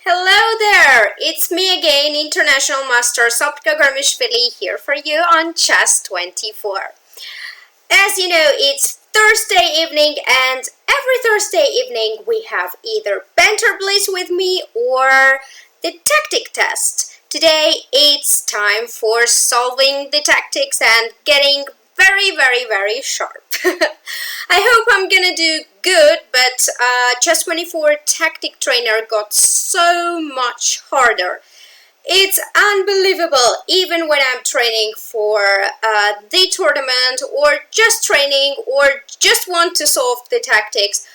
Hello there! It's me again, International Master Sopiko Guramishvili here for you on Chess 24. As you know, it's Thursday evening, and every Thursday evening we have either Banter Bliss with me or the tactic test. Today it's time for solving the tactics and getting very sharp. I hope I'm gonna do good, but Chess 24 tactic trainer got so much harder. It's unbelievable, even when I'm training for the tournament or just training or just want to solve the tactics,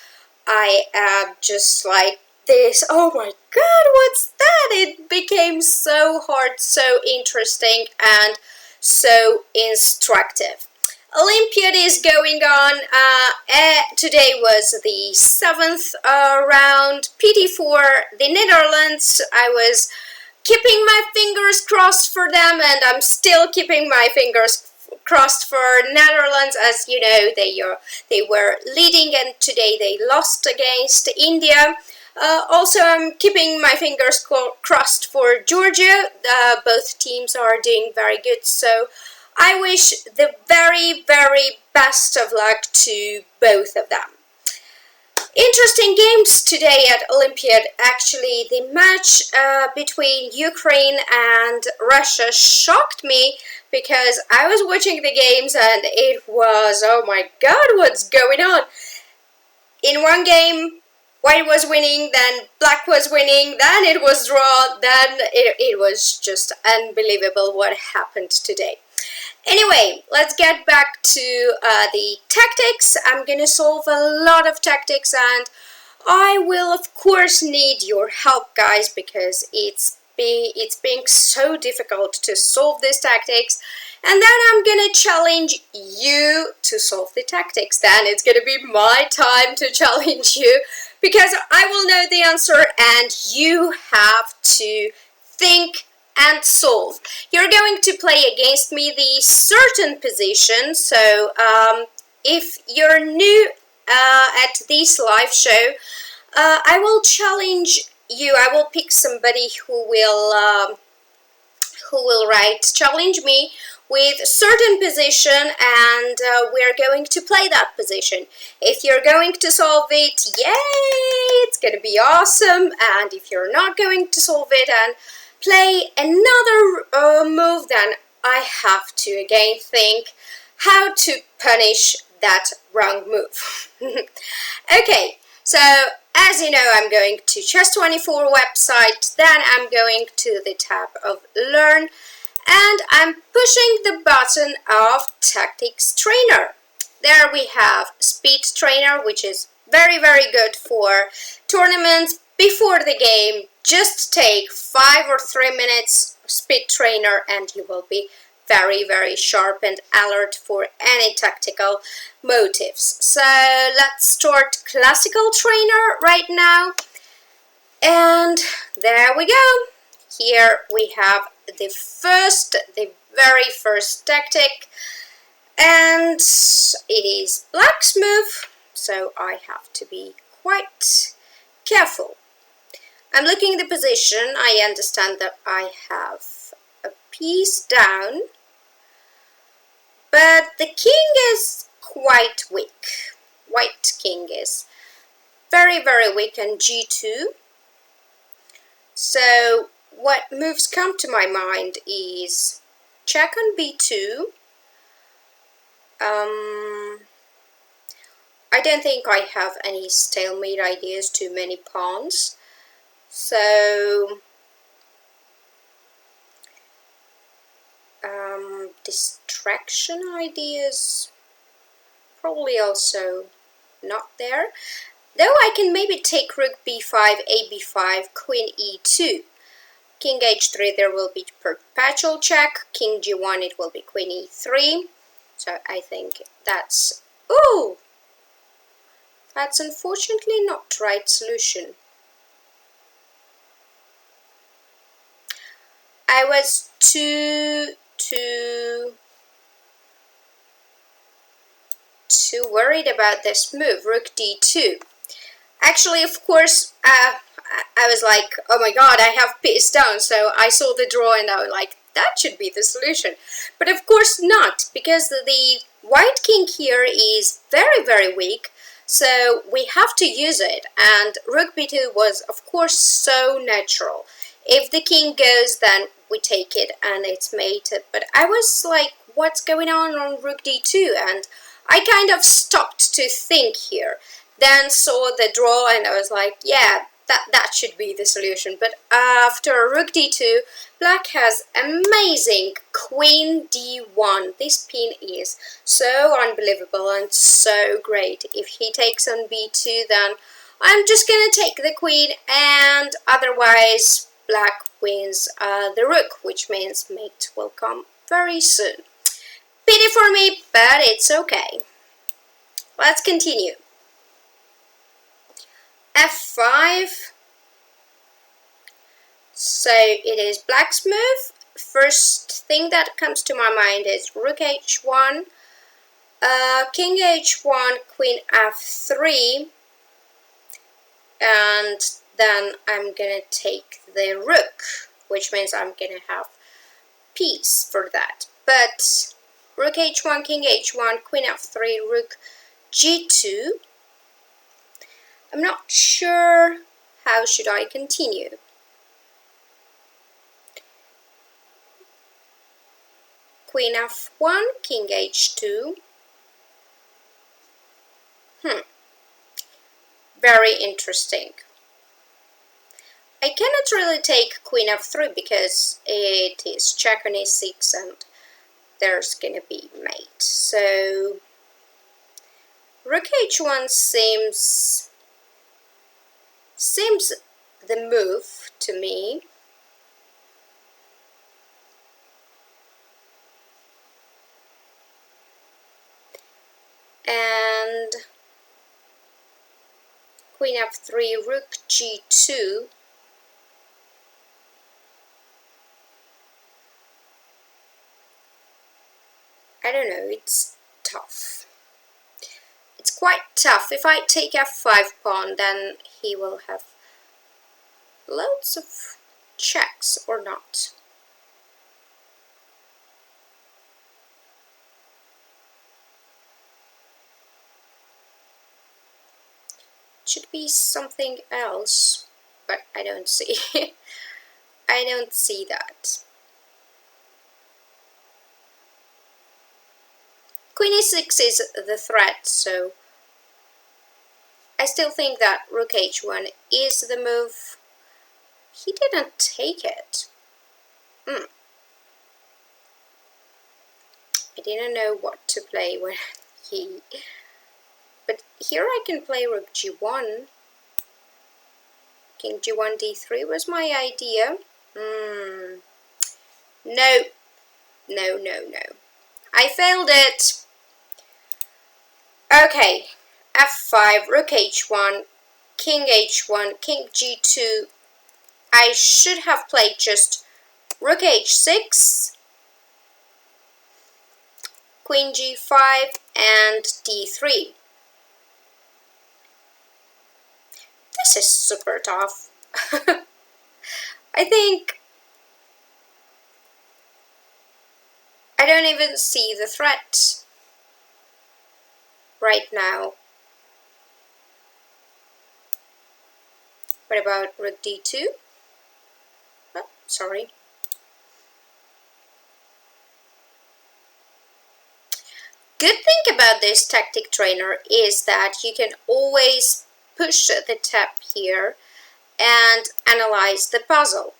I am just like this. Oh my god, what's that? It became so hard, so interesting, and so instructive. Olympiad is going on. Today was the 7th round, PT4, the Netherlands. I was keeping my fingers crossed for them, and I'm still keeping my fingers crossed for Netherlands. As you know, they were leading, and today they lost against India. Also, I'm keeping my fingers crossed for Georgia. Both teams are doing very good, so I wish the very best of luck to both of them. Interesting games today at Olympiad. Actually, the match between Ukraine and Russia shocked me because I was watching the games and it was, oh my god, what's going on? In one game, white was winning, then black was winning, then it was draw, then it was just unbelievable what happened today. Anyway, let's get back to the tactics. I'm gonna solve a lot of tactics, and I will of course need your help, guys, because it's being so difficult to solve these tactics. And then I'm gonna challenge you to solve the tactics. Then it's gonna be my time to challenge you, because I will know the answer and you have to think and solve. You're going to play against me the certain position, so if you're new at this live show, I will challenge you. I will pick somebody who will challenge me with certain position, and we're going to play that position. If you're going to solve it, yay, it's gonna be awesome. And if you're not going to solve it and play another move, then I have to again think how to punish that wrong move. Okay, so as you know, I'm going to Chess24 website, then I'm going to the tab of Learn, and I'm pushing the button of Tactics Trainer. There we have Speed Trainer, which is very good for tournaments. Before the game, just take 5 or 3 minutes Speed Trainer and you will be very sharp and alert for any tactical motives. So let's start Classical Trainer right now. And there we go. Here we have the very first tactic, and it is Black's move, so I have to be quite careful. I'm looking at the position. I understand that I have a piece down, but the king is quite weak. White king is very weak on g2. So what moves come to my mind is check on b2. I don't think I have any stalemate ideas, too many pawns. So distraction ideas probably also not there. Though I can maybe take rook b5, a b5, queen e2. King h3, there will be perpetual check. King g1, it will be queen e3. So I think that's... ooh! That's unfortunately not the right solution. I was too worried about this move, rook d2. Actually, of course, I was like, oh my god, I have piece down. So I saw the draw and I was like, that should be the solution. But of course not, because the white king here is very, very weak. So we have to use it. And rook b2 was, of course, so natural. If the king goes, then we take it and it's mated. But I was like, what's going on rook d2? And I kind of stopped to think here. Then saw the draw and I was like, yeah, that should be the solution. But after rook d2, black has amazing queen d1. This pin is so unbelievable and so great. If he takes on b2, then I'm just gonna take the queen, and otherwise black wins the rook, which means mate will come very soon. Pity for me, but it's okay. Let's continue. f5. So it is black's move. First thing that comes to my mind is rook h1, king h1, queen f3, and then I'm gonna take the rook, which means I'm gonna have peace for that. But rook h1, king h1, queen f3, rook g2. I'm not sure how should I continue. Queen f1, king h2. Very interesting. I cannot really take queen f3 because it is check on e6 and there's gonna be mate. So rook h1 seems the move to me. And queen f3, rook g2. I don't know, it's tough. It's quite tough. If I take f5 pawn, then he will have loads of checks or not. Should be something else, but I don't see. I don't see that. Queen e6 is the threat, so I still think that rook h1 is the move. He didn't take it. I didn't know what to play when he... But here I can play rook g1. King g1 d3 was my idea. No. I failed it. Okay, f5, rook h1, king h1, king g2. I should have played just rook h6, queen g5, and d3. This is super tough. I think I don't even see the threat right now. What about rook d2? Oh, sorry. Good thing about this tactic trainer is that you can always push the tab here and analyze the puzzle,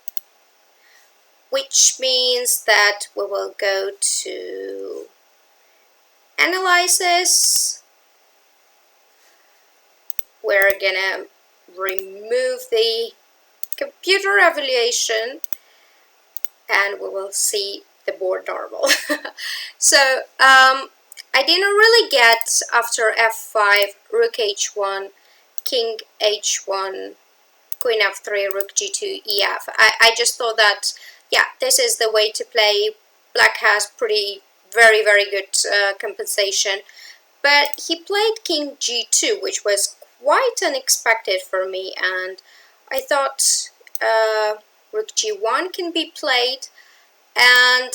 which means that we will go to analysis. We're gonna remove the computer evaluation and we will see the board normal. So I didn't really get after f5, rook h1, king h1, queen f3, rook g2, ef. I just thought that, yeah, this is the way to play. Black has very good compensation. But he played king g2, which was quite unexpected for me, and I thought rook g1 can be played, and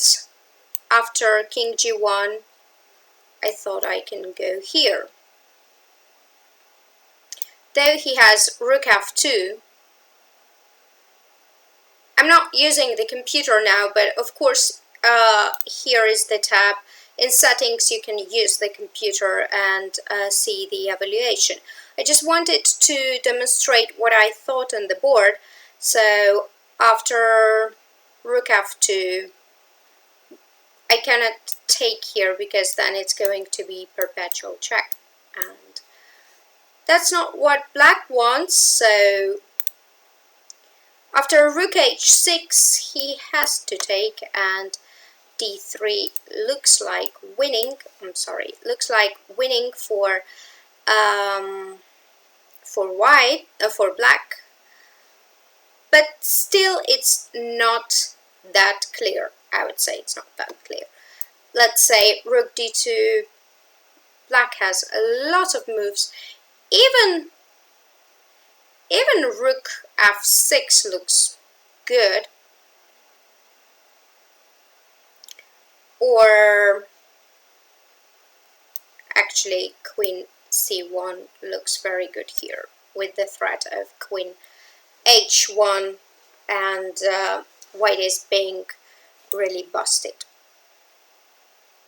after king g1 I thought I can go here. Though he has rook f2, I'm not using the computer now, but of course here is the tab. In settings you can use the computer and see the evaluation. I just wanted to demonstrate what I thought on the board. So after rook f2, I cannot take here because then it's going to be perpetual check, and that's not what black wants. So after rook h6 he has to take, and d3 looks like winning. Looks like winning for black, but still it's not that clear. I would say it's not that clear. Let's say rook d2, black has a lot of moves. Even rook f6 looks good, or actually queen c1 looks very good here with the threat of queen h1, and white is being really busted.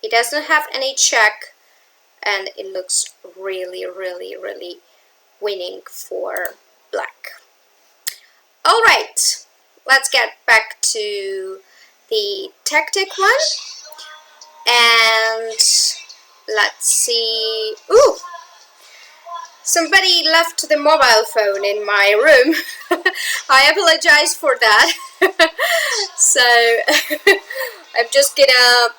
He doesn't have any check, and it looks really winning for black. All right, let's get back to the tactic one, and let's see. Ooh, somebody left the mobile phone in my room. I apologize for that. So I'm just gonna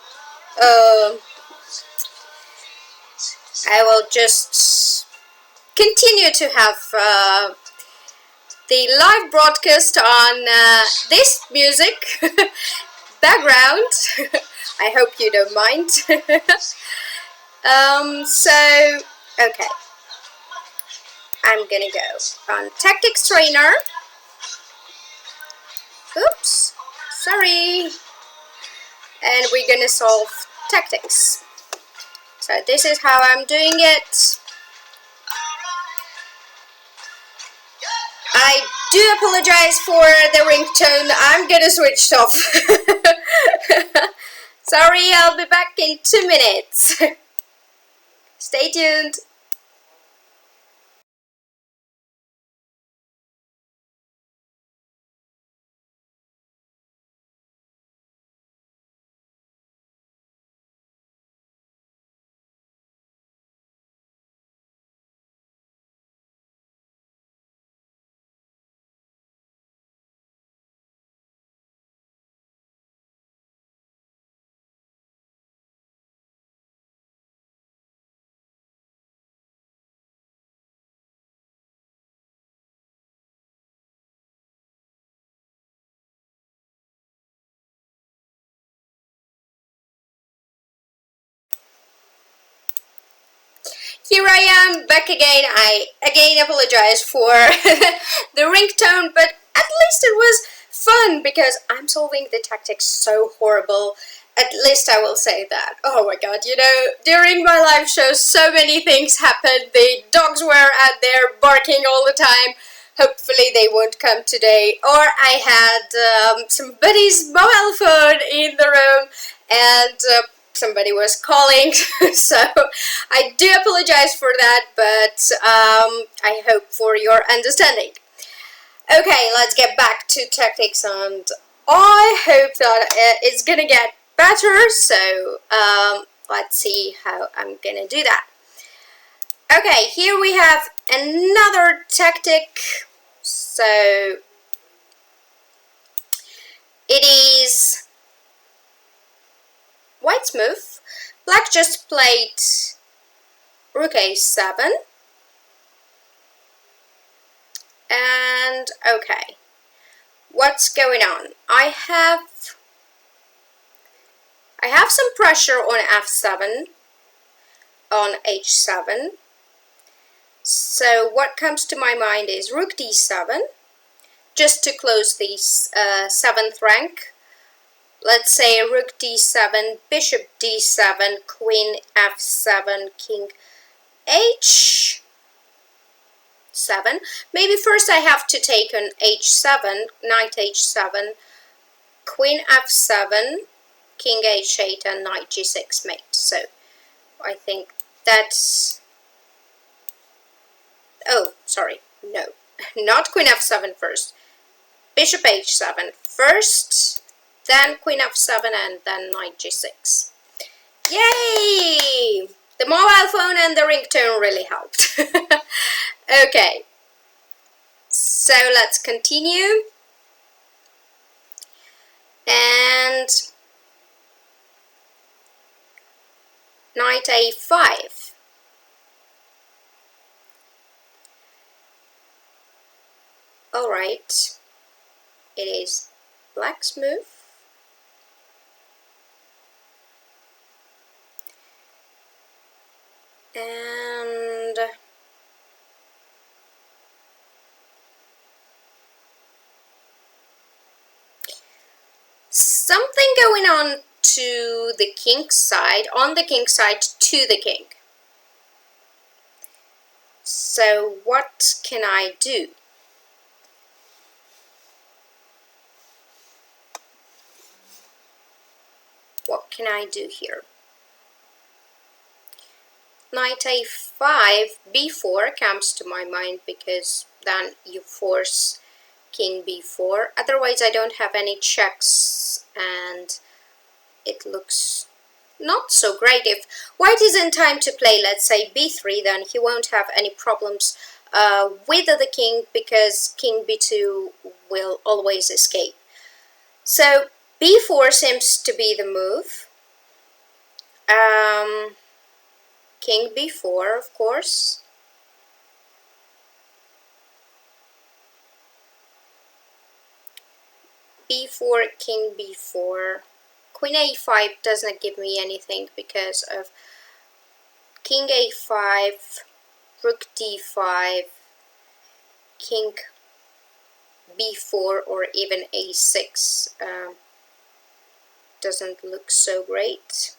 I will just continue to have the live broadcast on this music background. I hope you don't mind. So okay, I'm gonna go on Tactics Trainer. Oops, sorry. And we're gonna solve tactics. So this is how I'm doing it. I do apologize for the ringtone. I'm gonna switch it off. Sorry, I'll be back in 2 minutes. Stay tuned. Here I am back again. I again apologize for the ringtone, but at least it was fun because I'm solving the tactics so horrible. At least I will say that. Oh my god, you know, during my live shows so many things happened. The dogs were out there barking all the time. Hopefully they won't come today. Or I had somebody's mobile phone in the room, and somebody was calling, so I do apologize for that, but I hope for your understanding. Okay, let's get back to tactics, and I hope that it's gonna get better, so let's see how I'm gonna do that. Okay, here we have another tactic. So it is white's move. Black just played rook a7, and okay, what's going on? I have some pressure on f7, on h7, So what comes to my mind is rook d7, just to close the 7th rank. Let's say rook d7, bishop d7, queen f7, king h7. Maybe first I have to take an h7, knight h7, queen f7, king h8, and knight g6 mate. So I think that's... oh, sorry, no, not queen f7 first. Bishop h7 first, then queen f7, and then knight g6. Yay! The mobile phone and the ringtone really helped. Okay, so let's continue. And knight a5. All right, it is black's move. And something going on to the king's side, on the king's side to the king. So what can I do? What can I do here? Knight a5, b4 comes to my mind, because then you force king b4. Otherwise I don't have any checks and it looks not so great. If white is in time to play, let's say b3, then he won't have any problems with the king, because king b2 will always escape. So b4 seems to be the move. King b4, of course. b4, king b4. Queen a5 does not give me anything because of king a5, rook d5, king b4, or even a6 doesn't look so great.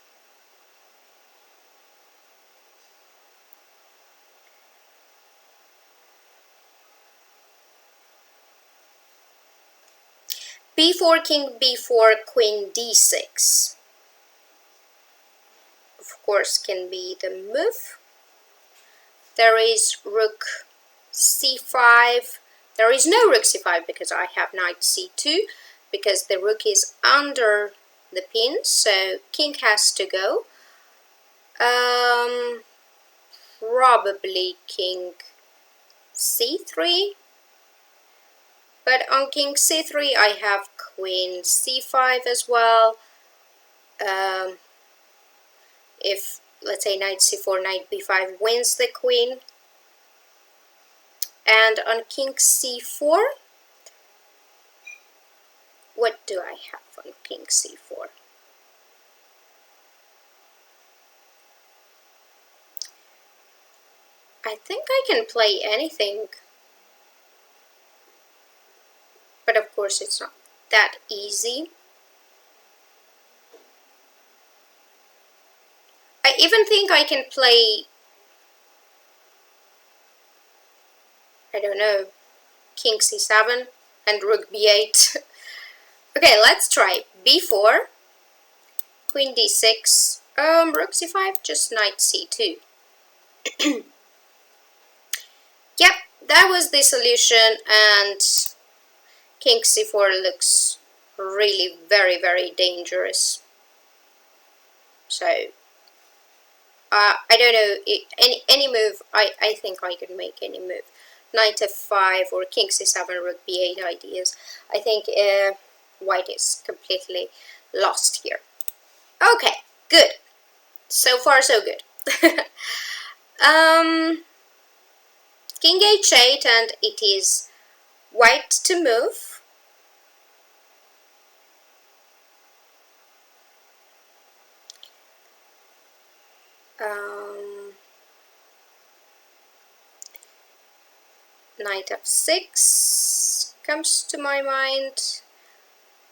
b4, king b4, queen d6. Of course, can be the move. There is rook c5. There is no rook c5 because I have knight c2, because the rook is under the pin, so king has to go. Probably king c3. But on king c3 I have queen c5 as well. If, let's say, knight c4, knight b5 wins the queen. And on king c4, what do I have on king c4? I think I can play anything. But of course it's not that easy. I even think I can play, I don't know, king c7 and rook b8. Okay, let's try b4, queen d6, rook c5, just knight c2. Yep, that was the solution, and king c4 looks really very, very dangerous. So I don't know, any move, I think I could make any move. Knight f5 or king c7, rook b8 ideas. I think white is completely lost here. Okay, good. So far so good. King h8, and it is white to move. Knight f6 comes to my mind.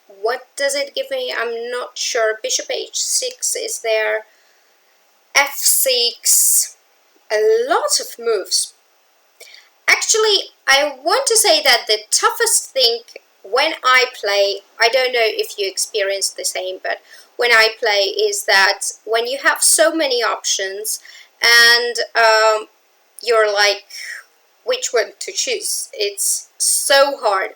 What does it give me? I'm not sure. Bishop h6 is there. f6. A lot of moves. Actually, I want to say that the toughest thing when I play, I don't know if you experience the same, but when I play is that when you have so many options and you're like, which one to choose? It's so hard.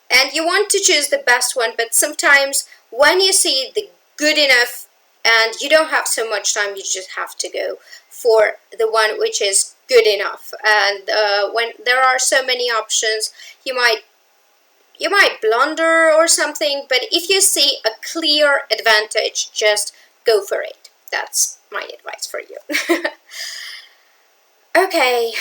And you want to choose the best one, but sometimes when you see the good enough and you don't have so much time, you just have to go for the one which is good enough. And when there are so many options, you might blunder or something, but if you see a clear advantage, just go for it. That's my advice for you. Okay.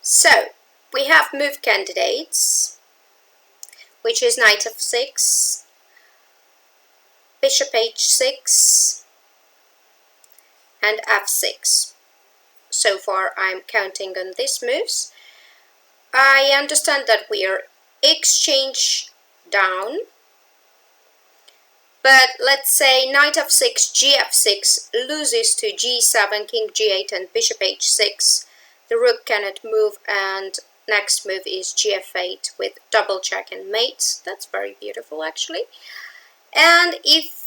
So, we have move candidates, which is knight f6, bishop h6, and f6. So far, I'm counting on these moves. I understand that we are exchange down, but let's say knight f6, gf6 loses to g7, king g8, and bishop h6. The rook cannot move, and next move is gf8 with double check and mate. That's very beautiful, actually. And if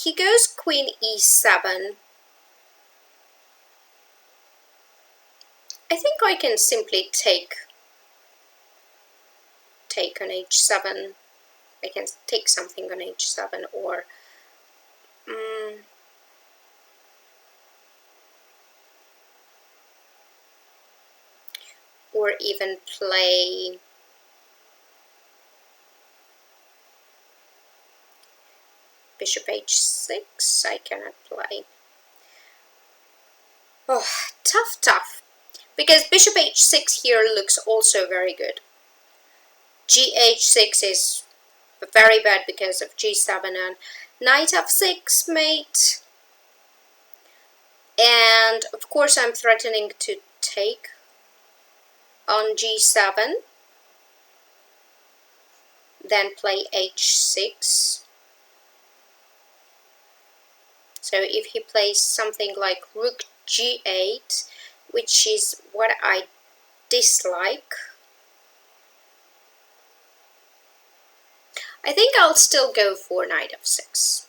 he goes queen e7, I think I can simply take on h7. I can take something on h7, or even play bishop h6. I cannot play. Oh, tough. Because bishop h6 here looks also very good. Gh6 is very bad because of g7, and knight f6 mate. And of course I'm threatening to take on g7, then play h6. So if he plays something like rook g8, which is what I dislike, I think I'll still go for knight f6.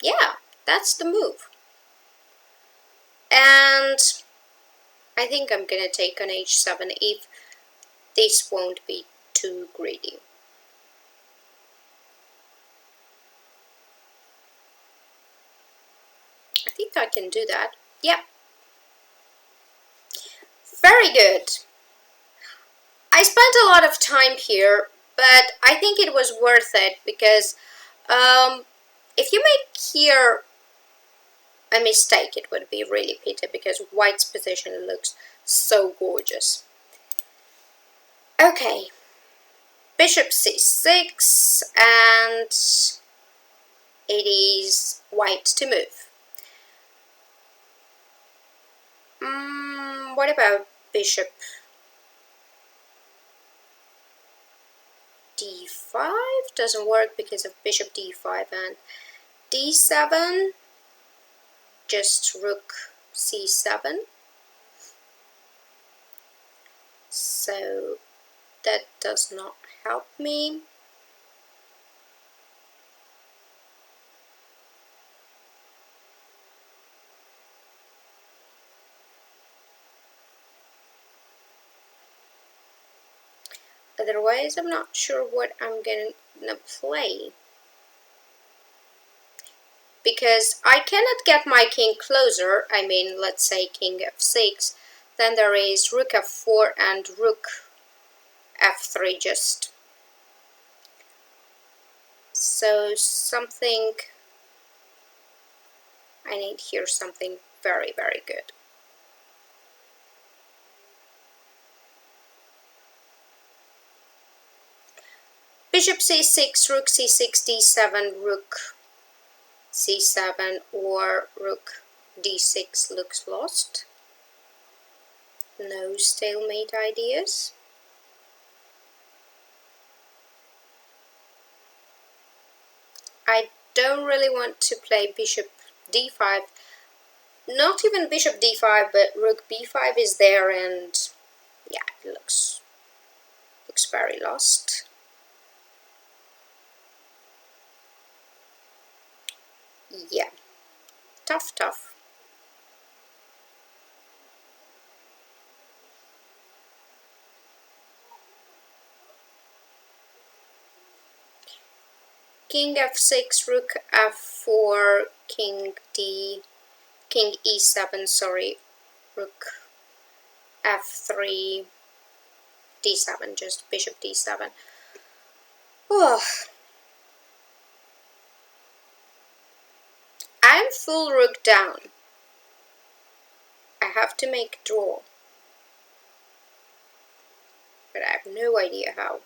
Yeah, that's the move. And I think I'm gonna take on h7 if this won't be too greedy. I think I can do that. Yeah. Very good. I spent a lot of time here, but I think it was worth it because if you make here a mistake, it would be really pity because white's position looks so gorgeous. Okay, bishop c6, and it is white to move. What about bishop d5? Doesn't work because of bishop d5 and d7. Just rook c7. So that does not help me. Otherwise, I'm not sure what I'm gonna play. Because I cannot get my king closer, I mean, let's say king f6, then there is rook f4 and rook f3 just. So something, I need here something very, very good. Bishop c6, rook c6, d7, rook c7 or rook d6 looks lost. No stalemate ideas. I don't really want to play bishop d5. Not even bishop d5, but rook b5 is there, and yeah, it looks very lost. Yeah, tough. King f6, rook f4, king e7, sorry, rook f3, d7, just bishop d7. Oh, I'm full rook down. I have to make a draw, but I have no idea how.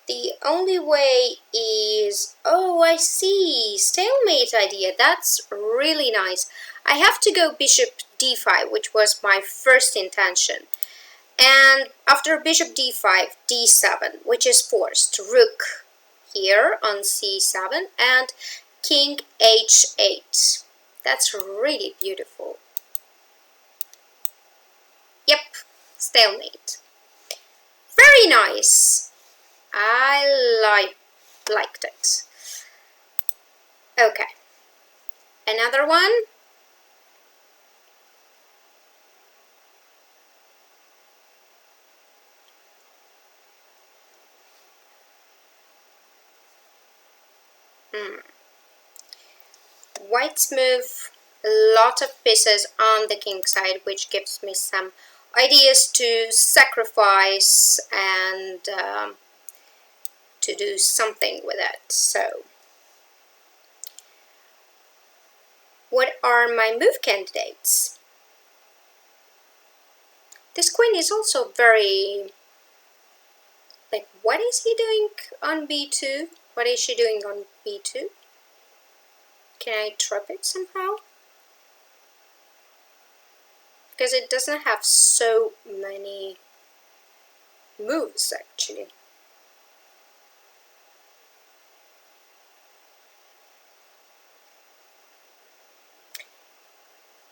The only way is, oh, I see, stalemate idea. That's really nice. I have to go bishop d5, which was my first intention. And after bishop d5, d7, which is forced, rook here on c7, and king h8. That's really beautiful. Yep, stalemate. Very nice. I liked it. Okay, another one. White's move a lot of pieces on the king side, which gives me some ideas to sacrifice and to do something with it. So, what are my move candidates? This queen is also very, like, what is he doing on b2? What is she doing on b2? Can I trap it somehow? Because it doesn't have so many moves, actually.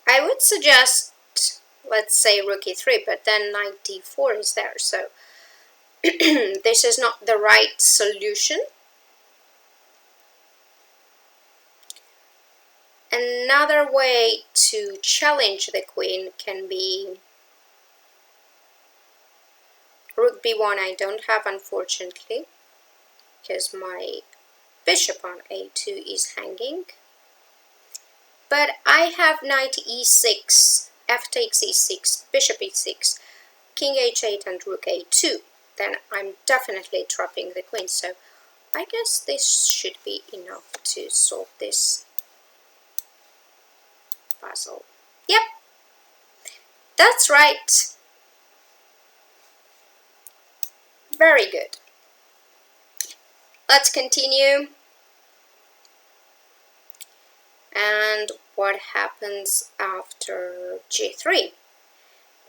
I would suggest, let's say, rook e3, but then knight d4 is there, so this is not the right solution. Another way to challenge the queen can be rook b1. I don't have, unfortunately, because my bishop on a2 is hanging. But I have knight e6, f takes e6, bishop e6, king h8 and rook a2. Then I'm definitely trapping the queen, so I guess this should be enough to solve this puzzle. Yep, that's right. Very good. Let's continue. And what happens after g3?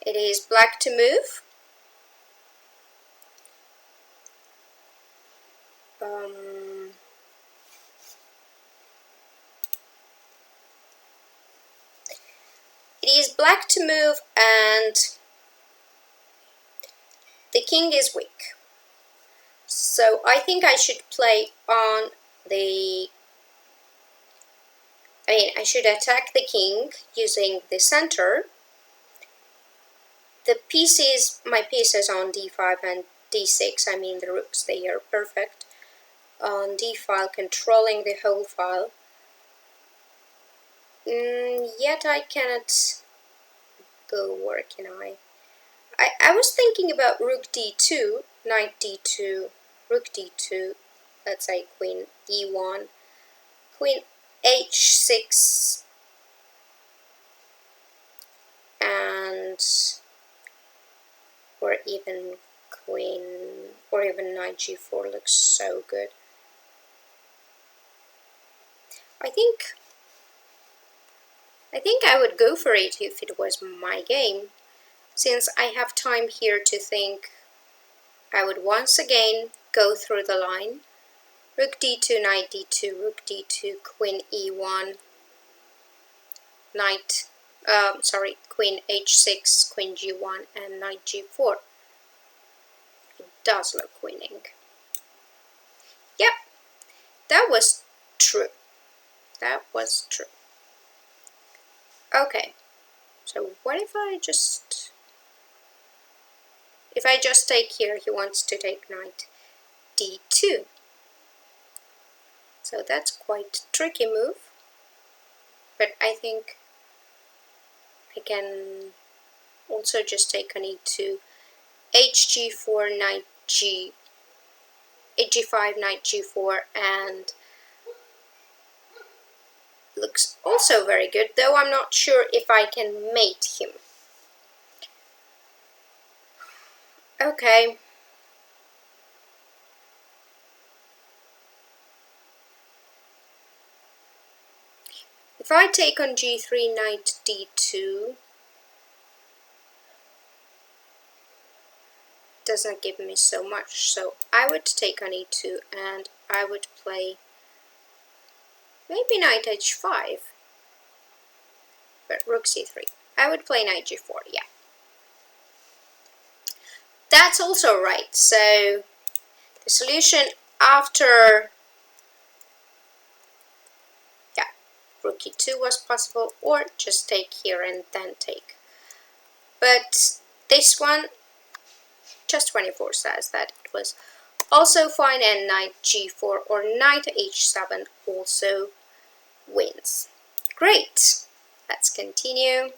It is black to move. It is black to move, and the king is weak. So I think I should play on the... I should attack the king using the center. The pieces, my pieces on d5 and d6, I mean the rooks, they are perfect. On d file, controlling the whole file. Yet I cannot go where can I was thinking about rook d2, knight d2, rook d2, let's say queen e1, queen h6, and or even queen, or even knight g4 looks so good. I think I would go for it if it was my game. Since I have time here to think, I would once again go through the line. Rook d2, knight d2, rook d2, queen e1, queen h6, queen g1, and knight g4. It does look winning. Yep, that was true. That was true. Okay, so what if I just take here, he wants to take knight d2. So that's quite a tricky move, but I think I can also just take on e2, hg4, knight g, hg5, knight g4, and looks also very good, though I'm not sure if I can mate him. Okay. If I take on g3, knight d2, doesn't give me so much, so I would take on e2 and I would play maybe knight h5, but rook c3. I would play knight g4, yeah. That's also right, so the solution after, yeah, rook e2 was possible, or just take here and then take. But this one, just 24 says that it was also fine, and knight g4 or knight h7 also wins. Great, let's continue.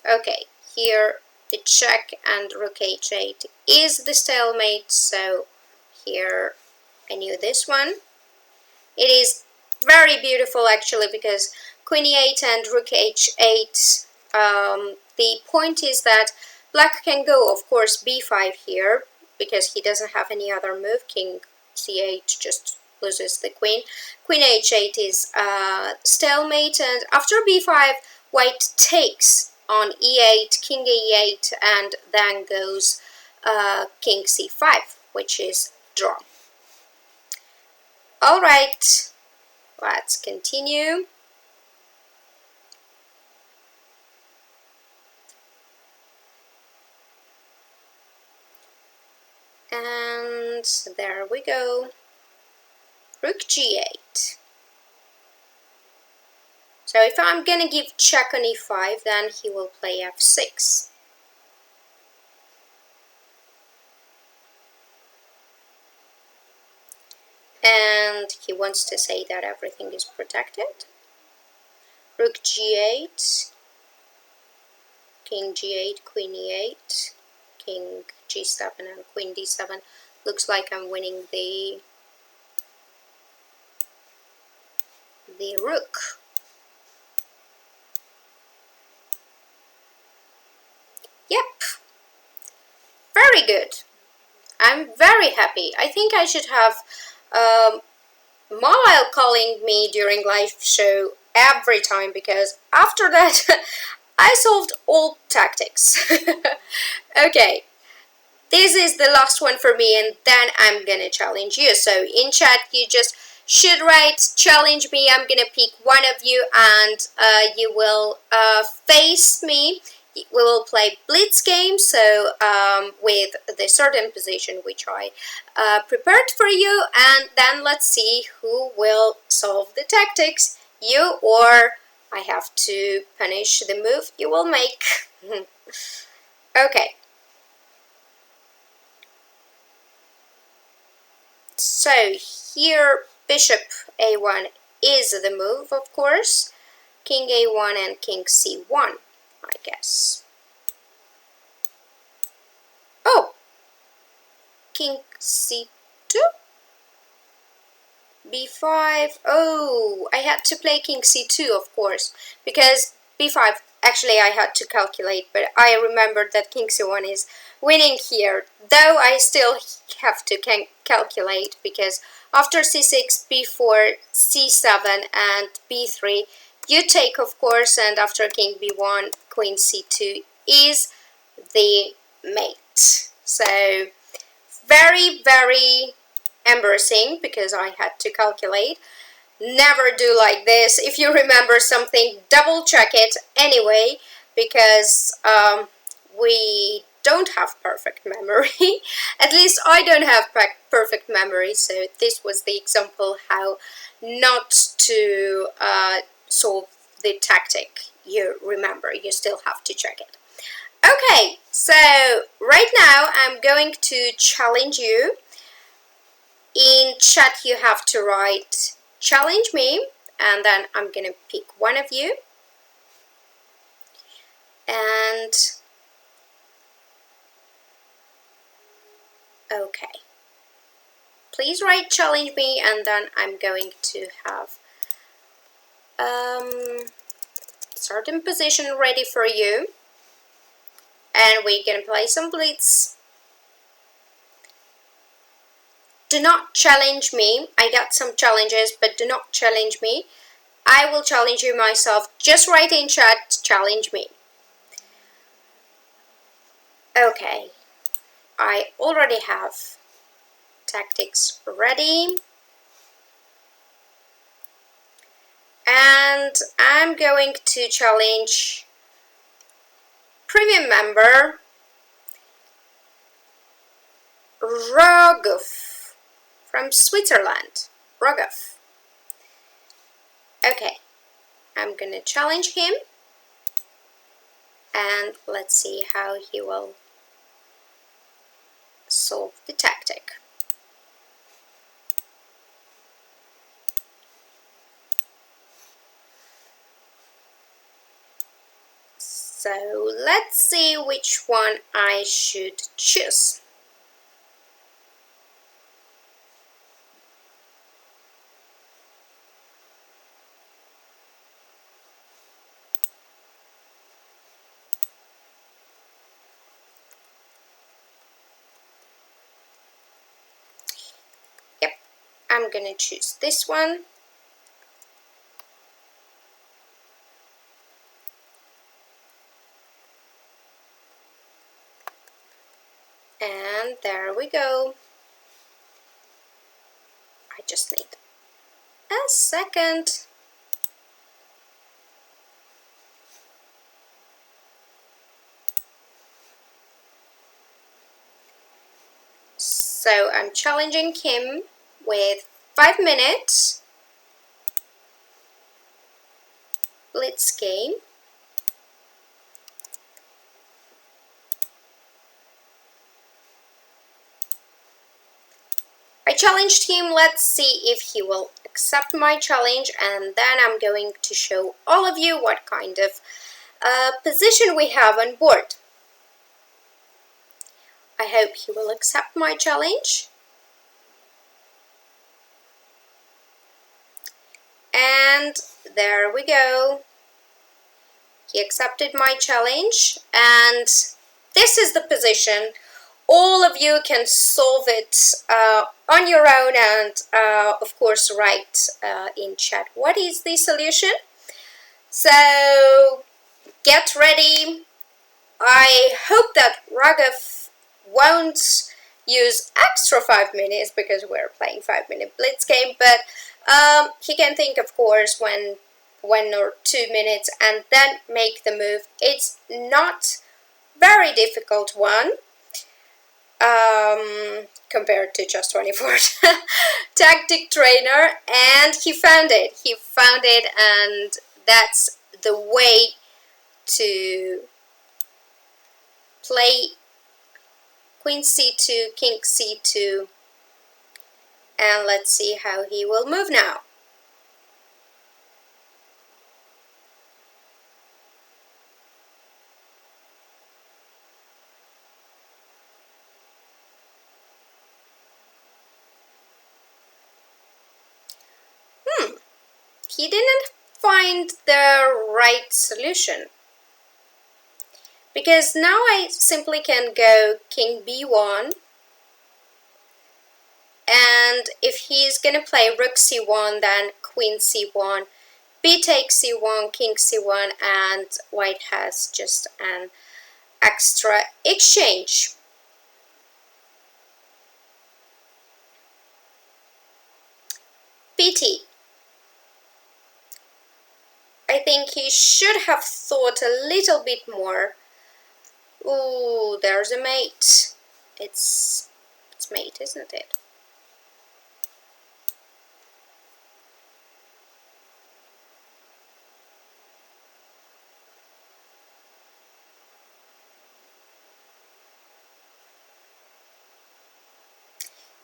Okay, here the check and rook h8 is the stalemate, so here I knew this one. It is very beautiful actually, because queen e8 and rook h8, the point is that black can go, of course, b5 here, because he doesn't have any other move. King c8 just loses the queen. Queen h8 is stalemate, and after b5, white takes on e8, king e8, and then goes king c5, which is draw. Alright, let's continue. And there we go. Rook g8. So if I'm gonna give check on e5, then he will play f6. And he wants to say that everything is protected. Rook g8, king g8, queen e8, king g7 and queen d7. Looks like I'm winning the rook. Yep, very good. I'm very happy. I think I should have Mile calling me during live show every time, because after that I solved all tactics. Okay, this is the last one for me, and then I'm gonna challenge you. So in chat you just should write challenge me. I'm gonna pick one of you, and you will face me. We will play blitz game, so with the certain position which I prepared for you, and then let's see who will solve the tactics, you or I have to punish the move you will make. Okay. So here bishop a1 is the move, of course. King a1 and king c1, I guess. Oh, king c2, b5. Oh, I had to play king c2, of course, because b5, actually I had to calculate, but I remembered that king c1 is winning here, though I still have to calculate, because after c6, b4, c7 and b3 you take, of course, and after king b1, queen c2 is the mate. So very, very embarrassing, because I had to calculate. Never do like this. If you remember something, double check it anyway, because we don't have perfect memory. At least I don't have perfect memory, so this was the example how not to solve the tactic. You remember, you still have to check it. Okay, so right now I'm going to challenge you. In chat you have to write challenge me, and then I'm gonna pick one of you, and okay, please write challenge me, and then I'm going to have certain position ready for you, and we're gonna play some blitz. Do not challenge me. I got some challenges, but do not challenge me. I will challenge you myself. Just write in chat, challenge me. Okay, I already have tactics ready. And I'm going to challenge premium member Rogov from Switzerland. Rogov. Okay, I'm gonna challenge him, and let's see how he will solve the tactic. So let's see which one I should choose. Yep, I'm gonna choose this one. And there we go. I just need a second. So I'm challenging him with 5 minutes. Blitz game. I challenged him. Let's see if he will accept my challenge, and then I'm going to show all of you what kind of position we have on board. I hope he will accept my challenge. And there we go. He accepted my challenge, and this is the position. All of you can solve it on your own, and of course write in chat what is the solution. So get ready. I hope that Raghav won't use extra 5 minutes, because we're playing 5-minute blitz game, but he can think, of course, when 1 or 2 minutes and then make the move. It's not very difficult one compared to Just 24 tactic trainer, and he found it, and that's the way to play Queen c2, King c2, And let's see how he will move now. He didn't find the right solution. Because now I simply can go king b1. And if he's gonna play rook c1, then queen c1, b takes c1, king c1, and white has just an extra exchange. PT. I think he should have thought a little bit more. Ooh, there's a mate. It's mate, isn't it?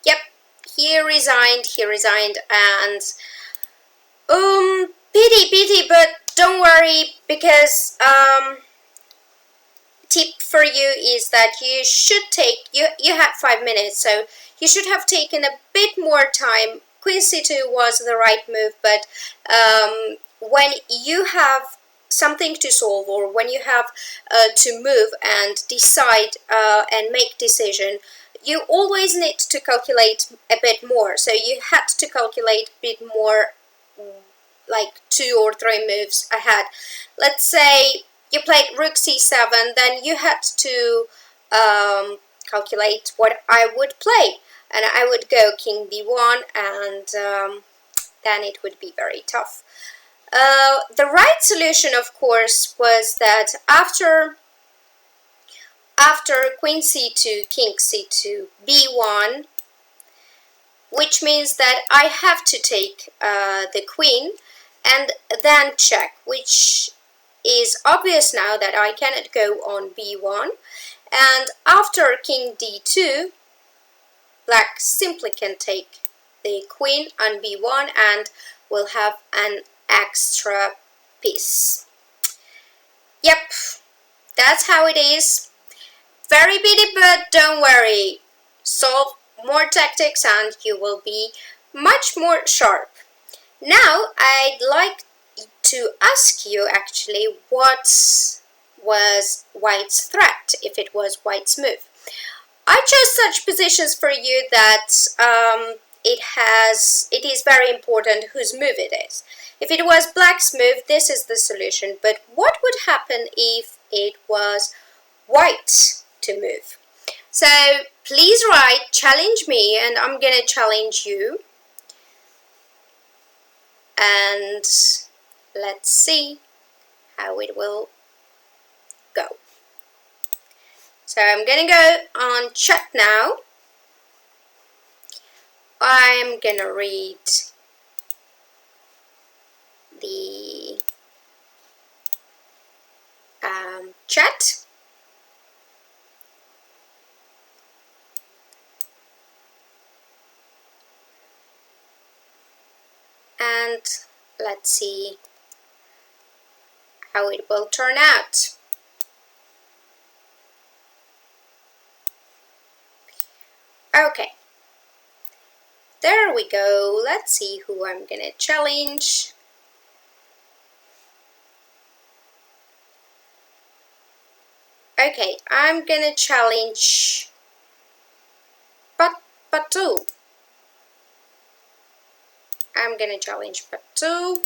Yep, he resigned, and pity, but don't worry, because tip for you is that you should take, you had 5 minutes, so you should have taken a bit more time. Queen c2 was the right move, but when you have something to solve, or when you have to move and decide and make decision, you always need to calculate a bit more. So you had to calculate a bit more, like 2 or 3 moves ahead. Let's say you played rook c7, then you had to calculate what I would play, and I would go king b1, and then it would be very tough. The right solution, of course, was that after queen c2, king c2, b1, which means that I have to take the queen and then check, which is obvious now that I cannot go on b1. And after king d2, black simply can take the queen on b1 and will have an extra piece. Yep, that's how it is. Very pity, but don't worry. Solve more tactics and you will be much more sharp. Now I'd like to ask you actually what was white's threat, if it was white's move. I chose such positions for you that it is very important whose move it is. If it was black's move, this is the solution, but what would happen if it was white to move? So please write, challenge me, and I'm gonna challenge you. And let's see how it will go. So I'm gonna go on chat now. I'm gonna read the chat. And let's see how it will turn out. Okay, there we go. Let's see who I'm gonna challenge. Okay, I'm gonna challenge Batu. I'm gonna challenge Batu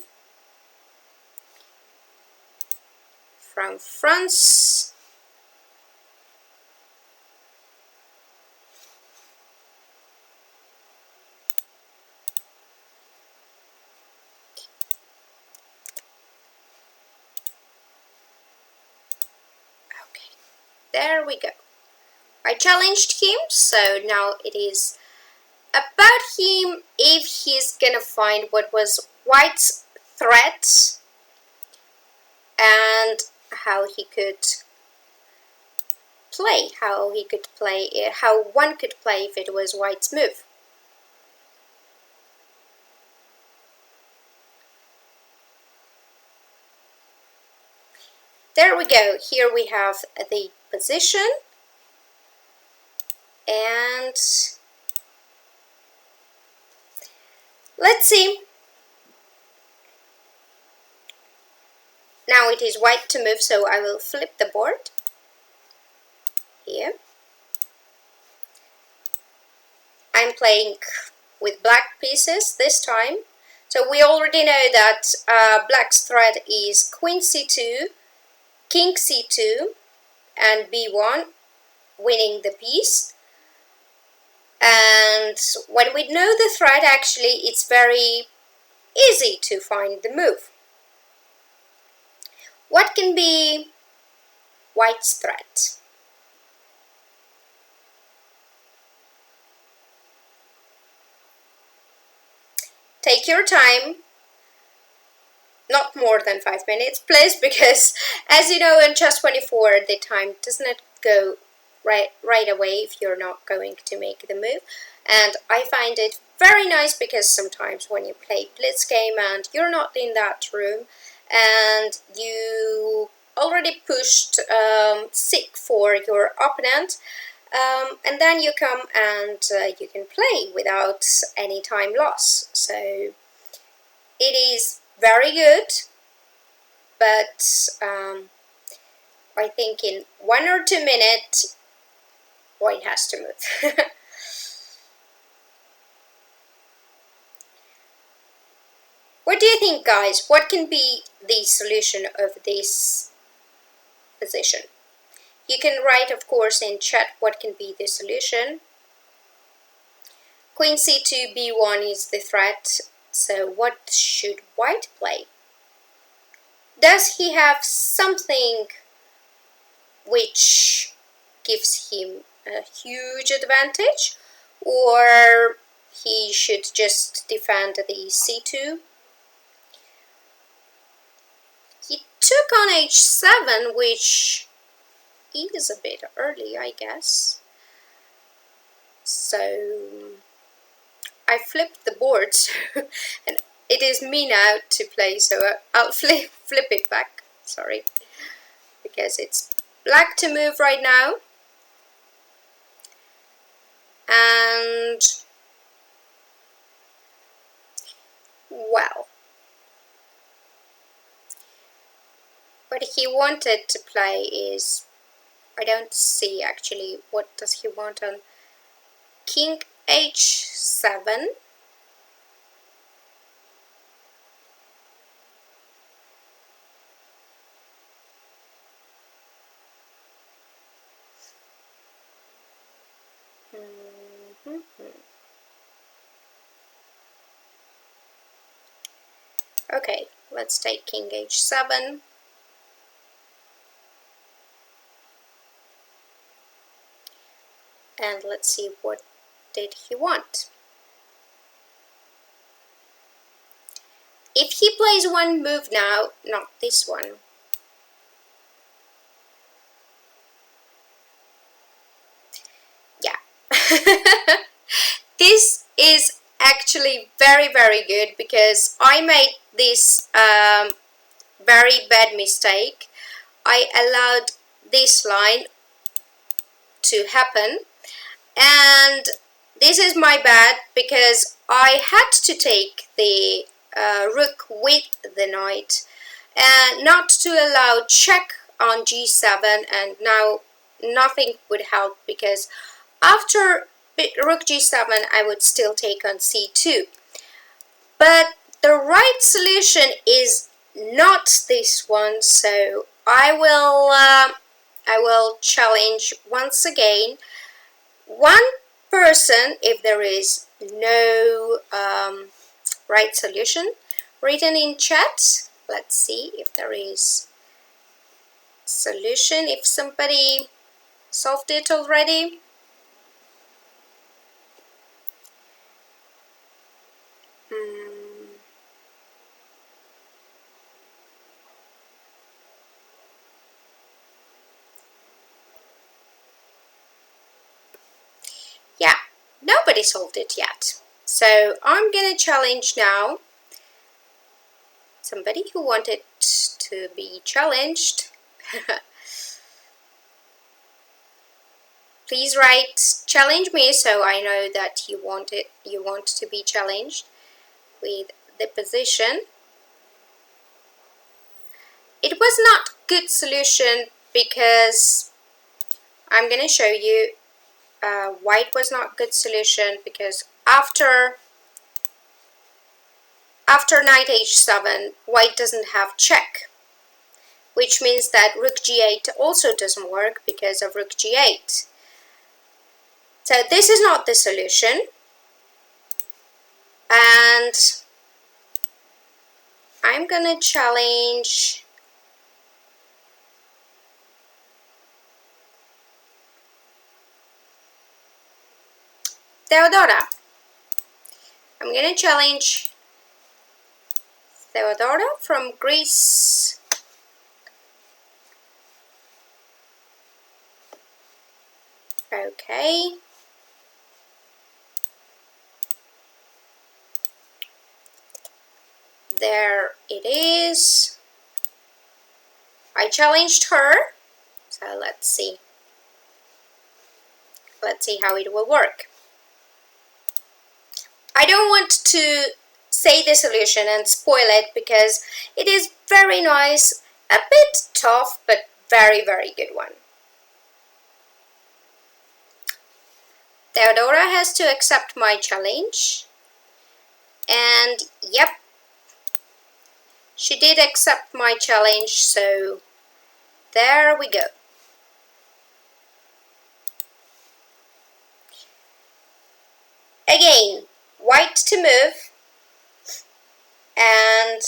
from France. Okay, there we go. I challenged him, so now it is about him if he's gonna find what was white's threat and how he could play, how one could play if it was white's move. there we go. Here we have the position, and let's see. Now it is white to move, so I will flip the board here. I'm playing with black pieces this time. So we already know that black's threat is Queen c2, King c2, and b1, winning the piece. And when we know the threat, actually, it's very easy to find the move. What can be white's threat? Take your time, not more than 5 minutes, please, because as you know in chess 24, the time does not go right away if you're not going to make the move. And I find it very nice because sometimes when you play blitz game and you're not in that room and you already pushed sick for your opponent, and then you come and you can play without any time loss. So it is very good, but I think in 1 or 2 minutes white has to move. What do you think, guys? What can be the solution of this position? You can write, of course, in chat what can be the solution. Queen c2, b1 is the threat. So what should white play? Does he have something which gives him a huge advantage? Or he should just defend the c2? He took on h7, which is a bit early, I guess. So I flipped the board, and it is me now to play, so I'll flip it back, sorry, because it's black to move right now. And well, what he wanted to play is, I don't see actually what does he want on King h7. Okay, let's take King h7. And let's see what did he want. If he plays one move now, not this one. Yeah. This is actually very, very good because I made this very bad mistake. I allowed this line to happen, and this is my bad because I had to take the rook with the knight and not to allow check on g7, and now nothing would help because after rook g7 I would still take on c2. But the right solution is not this one, so I will challenge once again one person, if there is no right solution written in chat. Let's see if there is solution, if somebody solved it already. Yeah, nobody solved it yet. So I'm gonna challenge now somebody who wanted to be challenged. Please write challenge me so I know that you want to be challenged with the position. It was not good solution because I'm gonna show you why it was not good solution, because after knight h7, white doesn't have check, which means that rook g8 also doesn't work because of rook g8. So this is not the solution, and I'm gonna challenge Theodora. I'm gonna challenge Theodora from Greece. Okay. There it is. I challenged her. So let's see. Let's see how it will work. I don't want to say the solution and spoil it because it is very nice, a bit tough, but very, very good one. Theodora has to accept my challenge, and yep, she did accept my challenge, so there we go. Again, white to move, and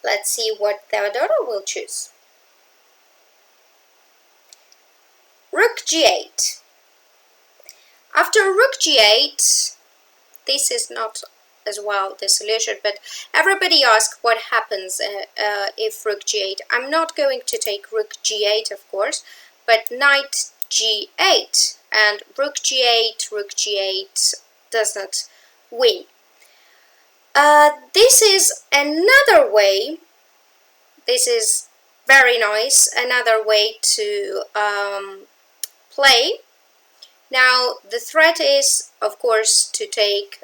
let's see what Theodora will choose. Rook g8. After rook g8, this is not as well the solution, but everybody asks what happens if rook g8. I'm not going to take rook g8, of course, but knight g8, and rook g8 does not win. This is another way, this is very nice, another way to play. Now the threat is, of course, to take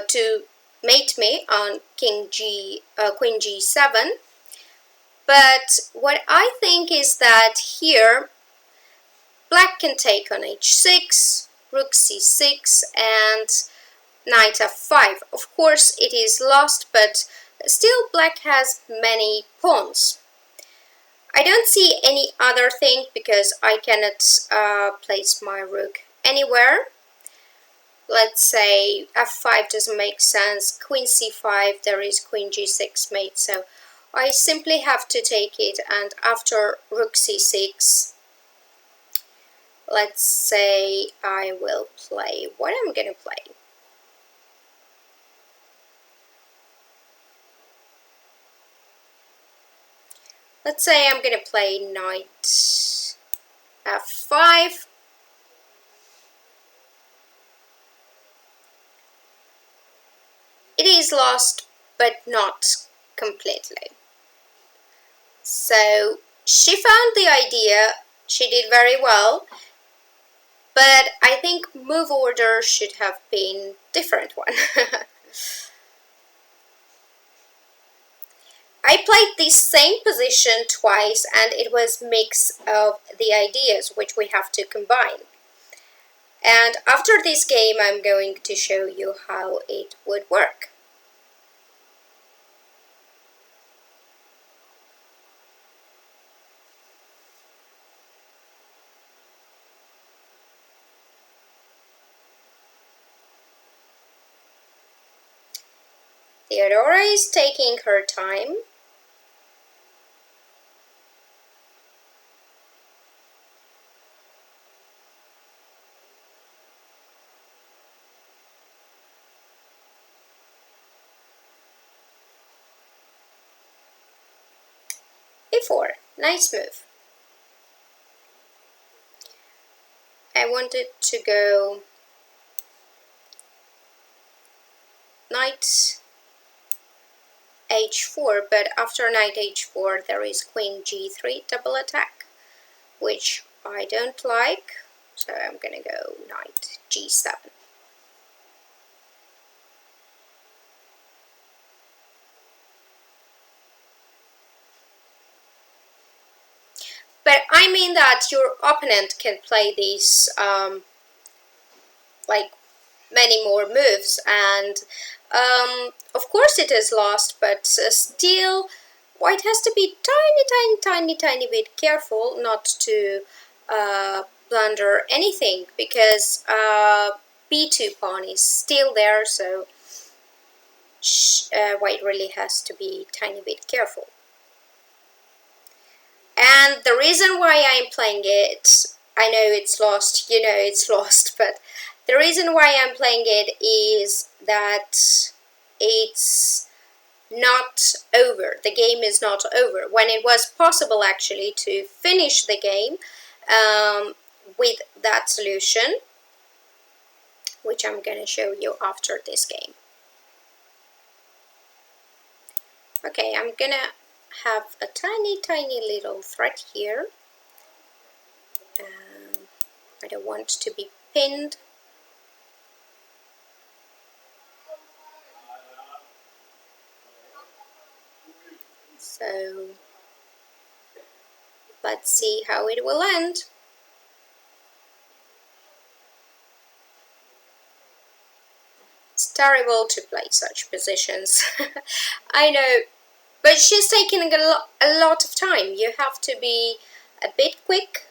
to mate me on queen g7, but what I think is that here black can take on h6, rook c6, and knight f5. Of course it is lost, but still black has many pawns. I don't see any other thing because I cannot place my rook anywhere. Let's say f5 doesn't make sense, queen c5, there is queen g6 mate, so I simply have to take it, and after rook c6, let's say I will play, what I'm gonna play? Let's say I'm gonna play knight f5. It is lost, but not completely. So she found the idea, she did very well, but I think move order should have been different one. I played this same position twice, and it was mix of the ideas which we have to combine. And after this game I'm going to show you how it would work. Theodora is taking her time. e4, nice move. I wanted to go knight h4, but after knight h4 there is queen g3 double attack, which I don't like, so I'm gonna go knight g7. But I mean that your opponent can play these like many more moves, and of course it is lost, but still white has to be tiny bit careful not to blunder anything, because b2 pawn is still there, so white really has to be tiny bit careful. And the reason why I'm playing it, I know it's lost, you know it's lost, but the reason why I'm playing it is that it's not over. The game is not over. When it was possible actually to finish the game with that solution, which I'm gonna show you after this game. Okay, I'm gonna have a tiny little threat here. I don't want to be pinned. So let's see how it will end. It's terrible to play such positions. I know, but she's taking a lot of time. You have to be a bit quick.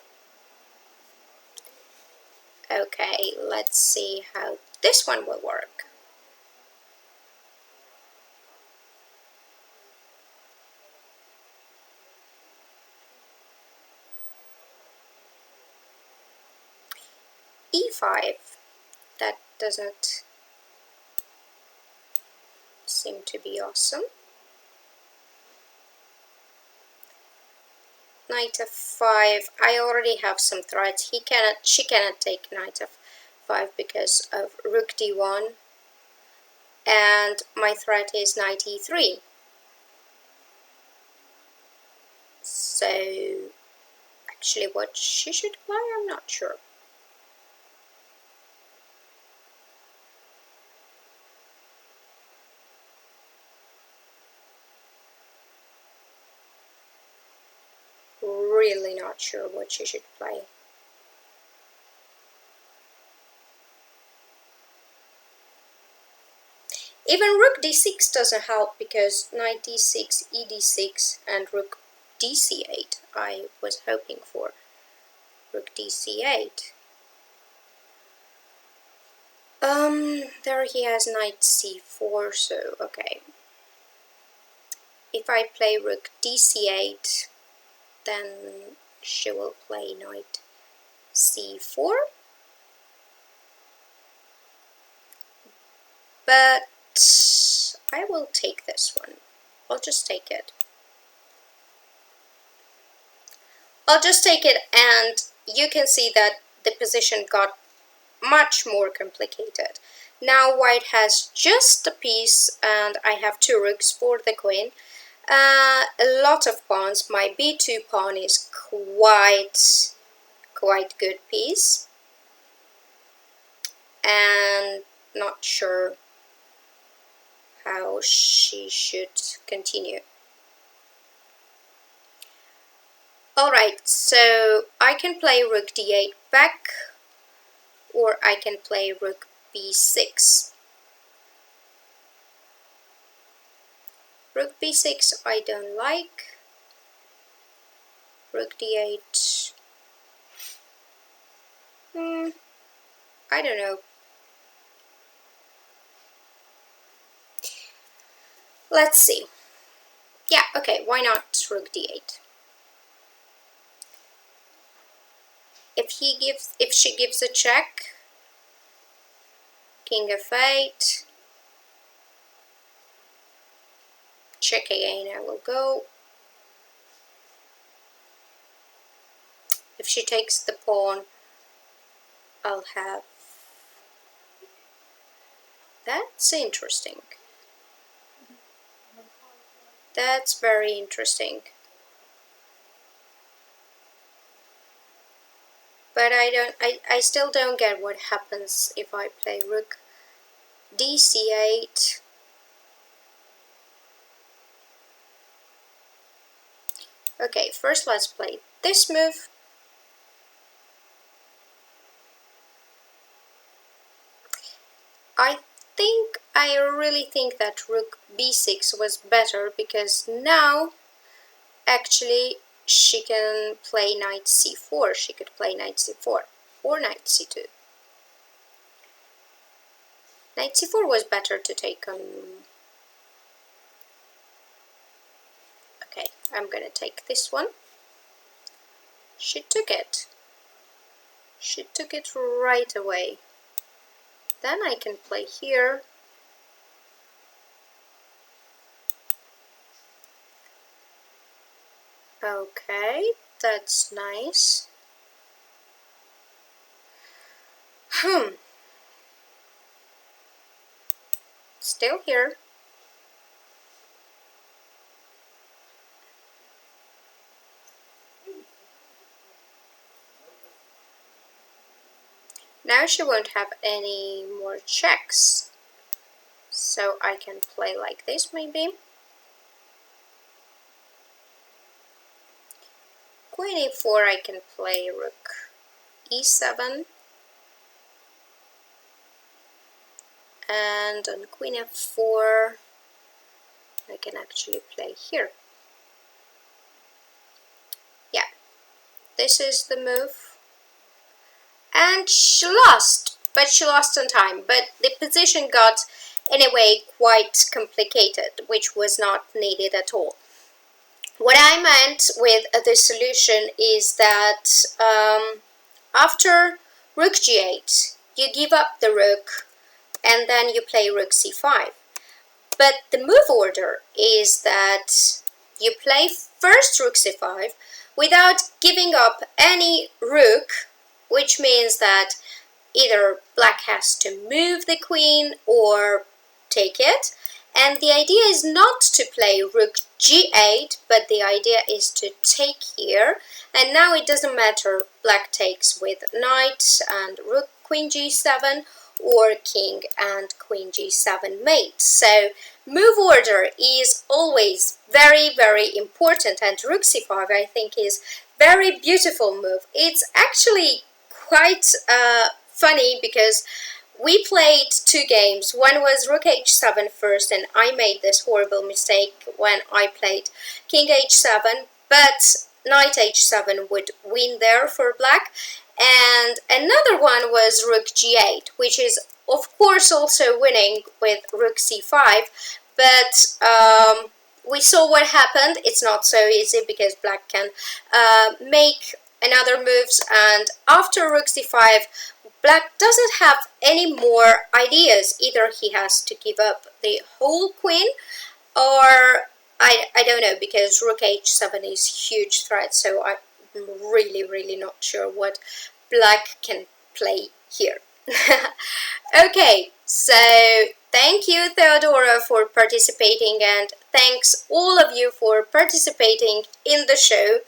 Okay, let's see how this one will work. e5. That doesn't seem to be awesome. Knight f5. I already have some threats. She cannot take knight f5 because of rook d1, and my threat is knight e3. So actually what she should play, I'm not sure. Really not sure what she should play. Even rook d6 doesn't help, because knight d6, e d6, and rook dc8. I was hoping for rook dc8. There he has knight c4, so okay. If I play rook dc8, then she will play knight c4. But I will take this one. I'll just take it. I'll just take it, and you can see that the position got much more complicated. Now white has just a piece, and I have two rooks for the queen. A lot of pawns. My b2 pawn is quite good piece, and not sure how she should continue. Alright, so I can play rook d8 back, or I can play rook b6. Rook b6 I don't like. Rook d8, I don't know. Let's see. Yeah, okay, why not rook d8? If she gives a check, king f8, check again, I will go. If she takes the pawn, I'll have... That's interesting. That's very interesting. But I still don't get what happens if I play rook dc8. Okay, first let's play this move. I really think that rook b6 was better, because now actually she can play knight c4. She could play knight c4 or knight c2. Knight c4 was better to take on. Okay, I'm gonna take this one. She took it. She took it right away. Then I can play here. Okay, that's nice. Still here. Now she won't have any more checks, so I can play like this maybe. Queen e4, I can play rook e7, and on queen f4 I can actually play here. Yeah, this is the move. And she lost, but she lost on time. But the position got, anyway, quite complicated, which was not needed at all. What I meant with the solution is that after rook g8, you give up the rook, and then you play rook c5. But the move order is that you play first rook c5 without giving up any rook, which means that either black has to move the queen or take it. And the idea is not to play rook g8, but the idea is to take here. And now it doesn't matter, black takes with knight and rook queen g7, or king and queen g7 mate. So move order is always very, very important, and rook c5 I think is very beautiful move. It's actually quite funny, because we played two games. One was rook h7 first, and I made this horrible mistake when I played king h7, but knight h7 would win there for black. And another one was rook g8, which is of course also winning with rook c5, but we saw what happened. It's not so easy, because black can make another moves, and after rook c5 black doesn't have any more ideas. Either he has to give up the whole queen, or I don't know, because rook h7 is huge threat, so I'm really not sure what black can play here. Okay, so thank you, Theodora, for participating, and thanks all of you for participating in the show.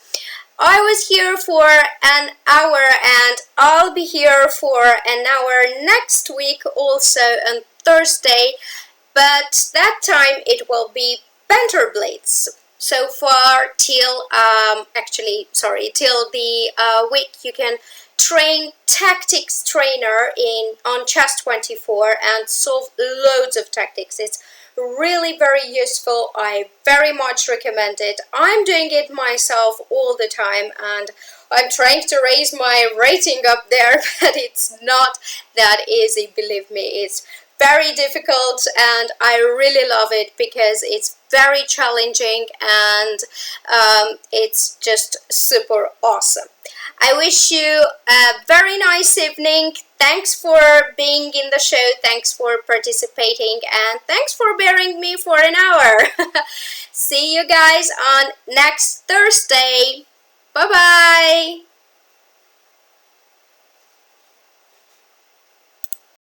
I was here for an hour, and I'll be here for an hour next week, also on Thursday, but that time it will be banter blitz. So far till till the week you can train tactics trainer on Chess24 and solve loads of tactics. It's really very useful. I very much recommend it. I'm doing it myself all the time, and I'm trying to raise my rating up there, but it's not that easy, believe me. It's very difficult, and I really love it because it's very challenging, and it's just super awesome. I wish you a very nice evening. Thanks for being in the show, thanks for participating, and thanks for bearing me for an hour. See you guys on next Thursday. Bye-bye.